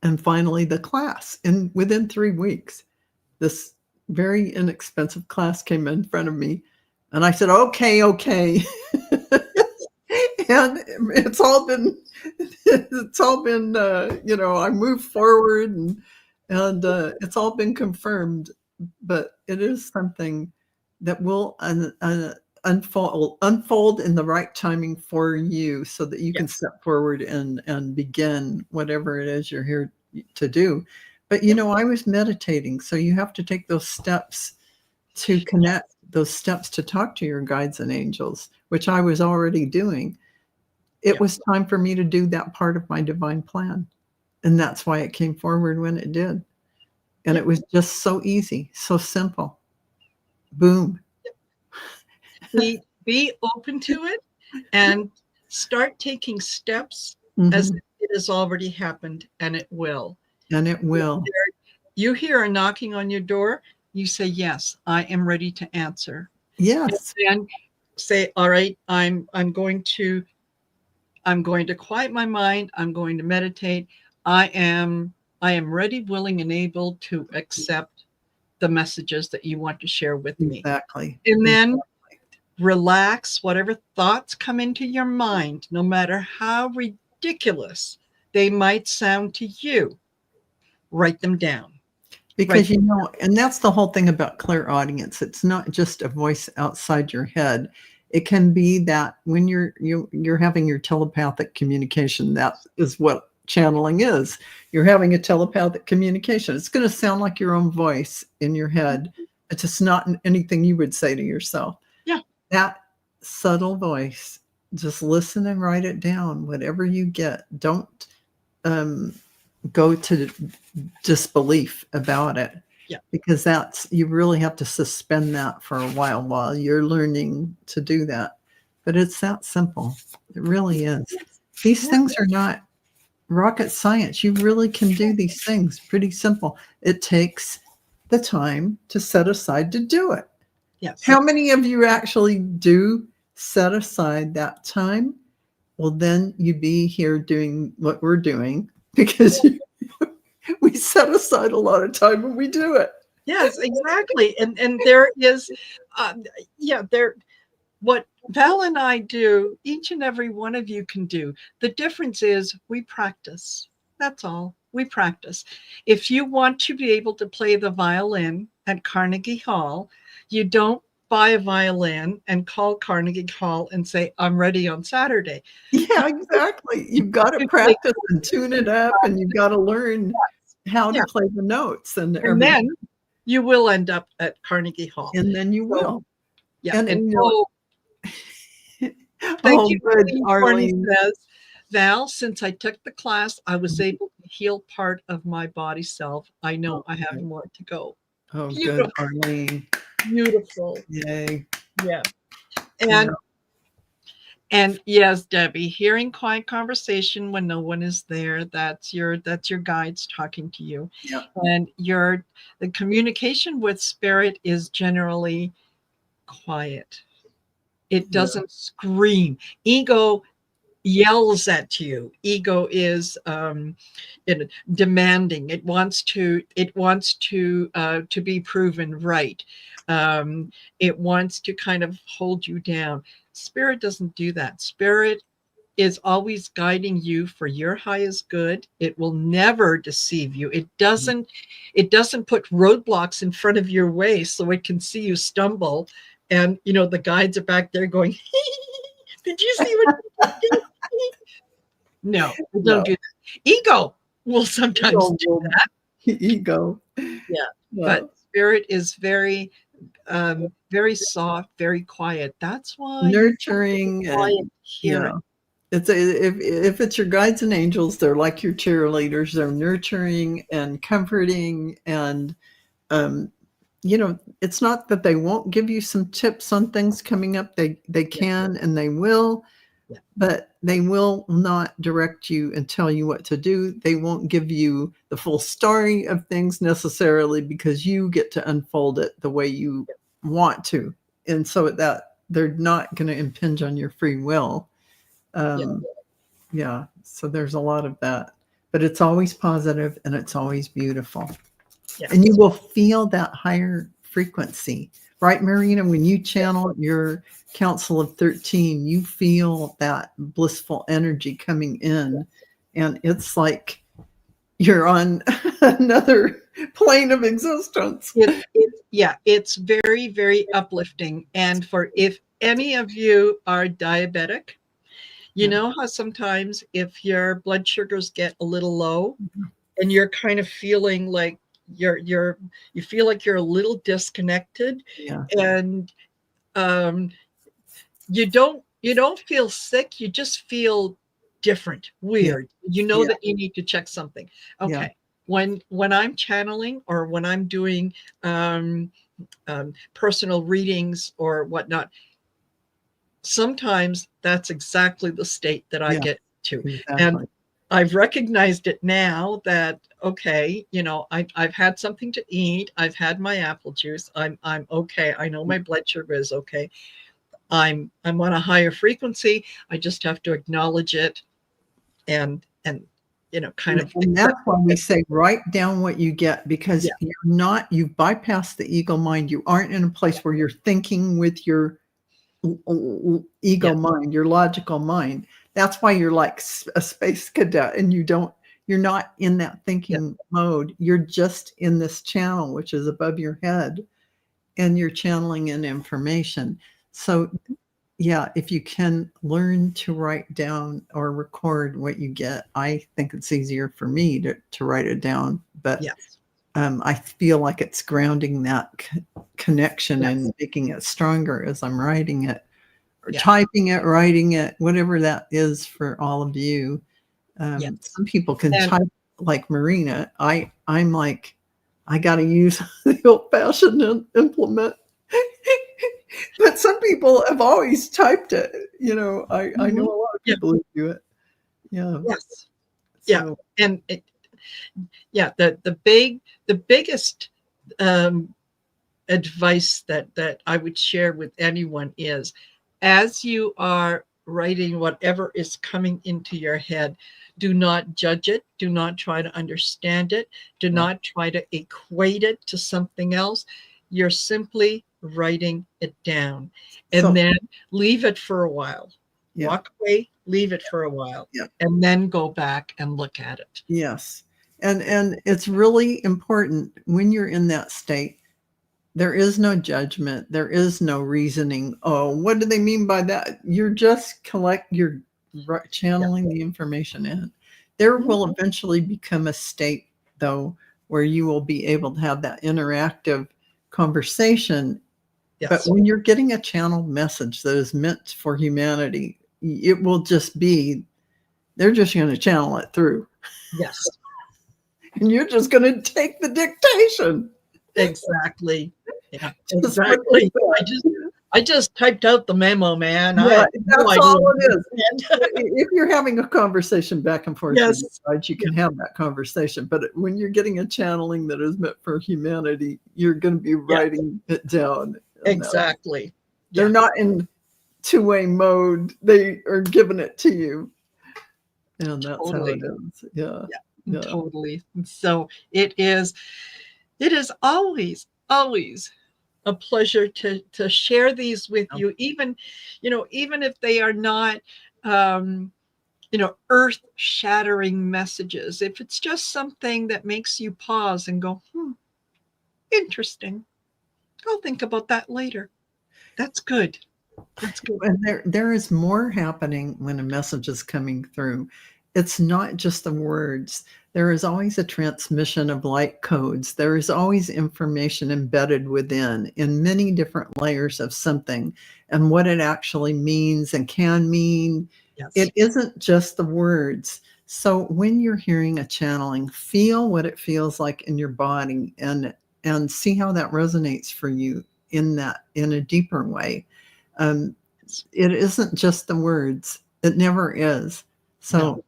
and finally the class. And within 3 weeks, this very inexpensive class came in front of me, and I said, "Okay, okay." And it's all been I moved forward, and it's all been confirmed. But it is something that will unfold in the right timing for you, so that you can Yes. step forward and begin whatever it is you're here to do. But Yep. I was meditating, so you have to take those steps to connect, those steps to talk to your guides and angels, which I was already doing. It Yep. was time for me to do that part of my divine plan. And that's why it came forward when it did. And Yep. it was just so easy, so simple. Boom. Be open to it and start taking steps as Mhm. if it has already happened, and it will. And it will. You hear a knocking on your door, you say, yes, I am ready to answer. And Yes. then say, all right, I'm going to quiet my mind. I'm going to meditate. I am ready, willing, and able to accept the messages that you want to share with me. Exactly. And then Exactly. relax whatever thoughts come into your mind, no matter how ridiculous they might sound to you. Write them down. Write Because, and that's the whole thing about clairaudience. It's not just a voice outside your head. It can be that when you're having your telepathic communication, that is what channeling is. You're having a telepathic communication. It's going to sound like your own voice in your head. It's just not anything you would say to yourself. Yeah. That subtle voice, just listen and write it down. Whatever you get, don't go to disbelief about it. Yeah. Because you really have to suspend that for a while you're learning to do that. But it's that simple. It really is. These things are not rocket science. You really can do these things pretty simple. It takes the time to set aside to do it. Yes. How many of you actually do set aside that time? Well, then you'd be here doing what we're doing, because we set aside a lot of time when we do it. Yes, exactly. And there is, what Val and I do, each and every one of you can do. The difference is we practice. That's all. We practice. If you want to be able to play the violin at Carnegie Hall, you don't buy a violin and call Carnegie Hall and say, I'm ready on Saturday. Yeah, exactly. You've got to practice and tune it up, and you've got to learn how to play the notes and And everything. then you will end up at Carnegie Hall. And then you will. Yeah. And thank you, good, Arlene. says, Val, since I took the class, I was able to heal part of my body self. I know I have more to go. Oh, Beautiful. good, Arlene. Beautiful. Yay. Yeah. And yes, Debbie, hearing quiet conversation when no one is there, that's your guides talking to you. Yeah. And the communication with spirit is generally quiet. It doesn't scream. Ego yells at you. Ego is demanding. It wants to be proven right. It wants to kind of hold you down. Spirit doesn't do that. Spirit is always guiding you for your highest good. It will never deceive you. It doesn't put roadblocks in front of your way so it can see you stumble. And the guides are back there going, did you see what you did? No, don't do that. Ego will sometimes do that. Ego. Yeah. But spirit is very, very soft, very quiet. That's why nurturing and if it's your guides and angels, they're like your cheerleaders. They're nurturing and comforting, and it's not that they won't give you some tips on things coming up. They can and they will, but they will not direct you and tell you what to do. They won't give you the full story of things necessarily, because you get to unfold it the way you want to. And so that they're not going to impinge on your free will. So there's a lot of that. but it's always positive and it's always beautiful. Yes. And you will feel that higher frequency, right, Marina? When you channel your Council of 13, you feel that blissful energy coming in, and it's like you're on another plane of existence. It's very, very uplifting. And for if any of you are diabetic, you know how sometimes if your blood sugars get a little low and you're kind of feeling like you feel like you're a little disconnected, and you don't feel sick, you just feel different, weird. You know that you need to check something. Okay. When I'm channeling or when I'm doing personal readings or whatnot, sometimes that's exactly the state that I get to. Exactly. And I've recognized it now that, okay, I've had something to eat. I've had my apple juice. I'm okay. I know my blood sugar is okay. I'm on a higher frequency. I just have to acknowledge it and kind of. And that's why we say write down what you get, because you've bypassed the ego mind. You aren't in a place where you're thinking with your ego mind, your logical mind. That's why you're like a space cadet, and you're not in that thinking mode. You're just in this channel, which is above your head, and you're channeling in information. So if you can learn to write down or record what you get, I think it's easier for me to write it down. But I feel like it's grounding that connection and making it stronger as I'm writing it, or typing it, writing it, whatever that is for all of you. Some people can type like Marina. I'm like, I got to use the old-fashioned implement. But some people have always typed it. I know a lot of people who do it. And the biggest advice that I would share with anyone is, as you are writing whatever is coming into your head, do not judge it. Do not try to understand it. Do not try to equate it to something else. You're simply writing it down, and then leave it for a while. Walk away, leave it for a while, and then go back and look at it. Yes. And it's really important when you're in that state. There is no judgment. There is no reasoning. Oh, what do they mean by that? You're just you're channeling the information in. There will eventually become a state, though, where you will be able to have that interactive conversation. But when you're getting a channeled message that is meant for humanity, it will just be, they're just going to channel it through. Yes. And you're just going to take the dictation. Exactly. Yeah, exactly. I just typed out the memo, man. That's all it is. If you're having a conversation back and forth, you can have that conversation. But when you're getting a channeling that is meant for humanity, you're going to be writing it down. Exactly. They're not in two-way mode. They are giving it to you. And that's how it is. Yeah. Totally. So it is always a pleasure to share these with you, even if they are not earth-shattering messages. If it's just something that makes you pause and go, interesting, I'll think about that later. That's good. And there is more happening when a message is coming through. It's not just the words. There is always a transmission of light codes. There is always information embedded within in many different layers of something, and what it actually means and can mean. It isn't just the words. So when you're hearing a channeling, feel what it feels like in your body, and see how that resonates for you in a deeper way. It isn't just the words. It never is. So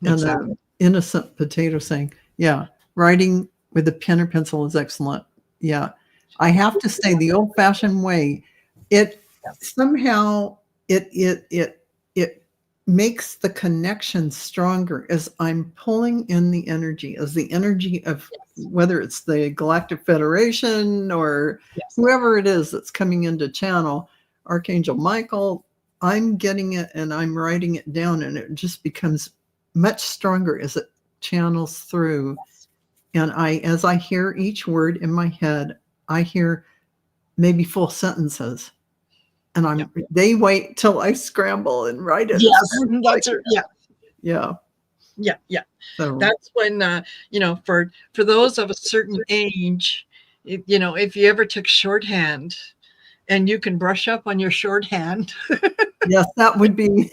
And innocent potato saying, writing with a pen or pencil is excellent. I have to say, the old-fashioned way, it somehow it makes the connection stronger as I'm pulling in the energy, as the energy of whether it's the Galactic Federation or whoever it is that's coming into channel, Archangel Michael, I'm getting it and I'm writing it down, and it just becomes much stronger as it channels through. And as I hear each word in my head, I hear maybe full sentences. And they wait till I scramble and write it. Yes, that's Yeah. So, that's when for those of a certain age, if you ever took shorthand and you can brush up on your shorthand, yes, that would be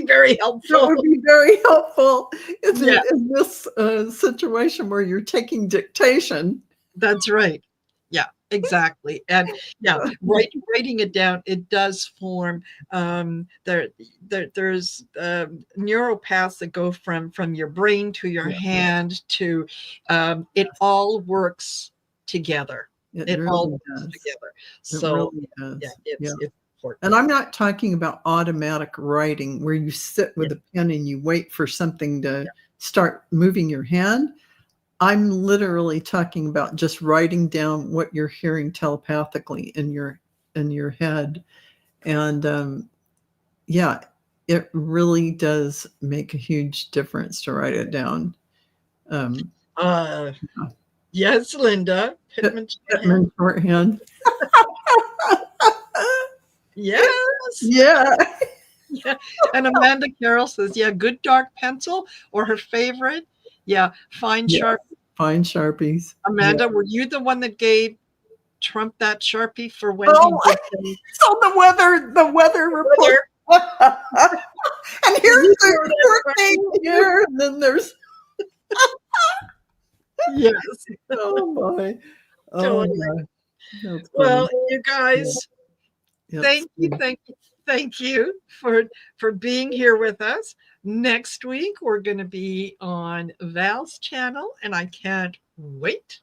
very helpful. That would be very helpful in this situation where you're taking dictation. That's right. Yeah, exactly. And writing it down, it does form there's neural paths that go from your brain to your hand to it all works together. It really all works does. together. So really does. It's important. And I'm not talking about automatic writing where you sit with a pen and you wait for something to start moving your hand. I'm literally talking about just writing down what you're hearing telepathically in your head. And it really does make a huge difference to write it down. Yes, Linda. Pittman shorthand. Yes. Yeah. And Amanda Carroll says, good dark pencil, or her favorite. Fine Sharpie. Fine Sharpies. Amanda, were you the one that gave Trump that Sharpie for when he did so the weather report. And here's the thing here, and then there's yes. Oh my. Totally. Well, you guys, thank you for being here with us. Next week, we're going to be on Val's channel, and I can't wait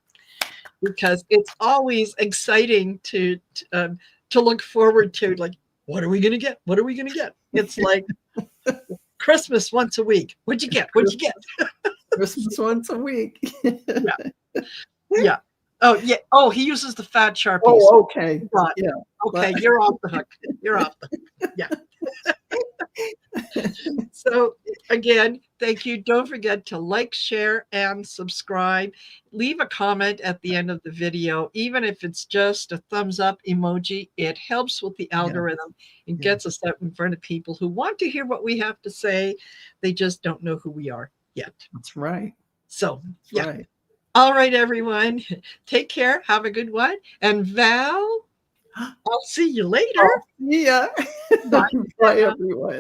because it's always exciting to look forward to. Like, what are we going to get? What are we going to get? It's like Christmas once a week. What'd you get? What'd you get? Christmas once a week. Yeah. Oh, yeah. Oh, he uses the fat Sharpies. Oh, okay. Yeah. Okay, you're off the hook. You're off the hook. Yeah. So again, thank you. Don't forget to like, share, and subscribe. Leave a comment at the end of the video, even if it's just a thumbs up emoji. It helps with the algorithm and gets us out in front of people who want to hear what we have to say. They just don't know who we are yet. That's right. So right. All right, everyone. Take care. Have a good one. And Val, I'll see you later. Yeah. Bye, everyone.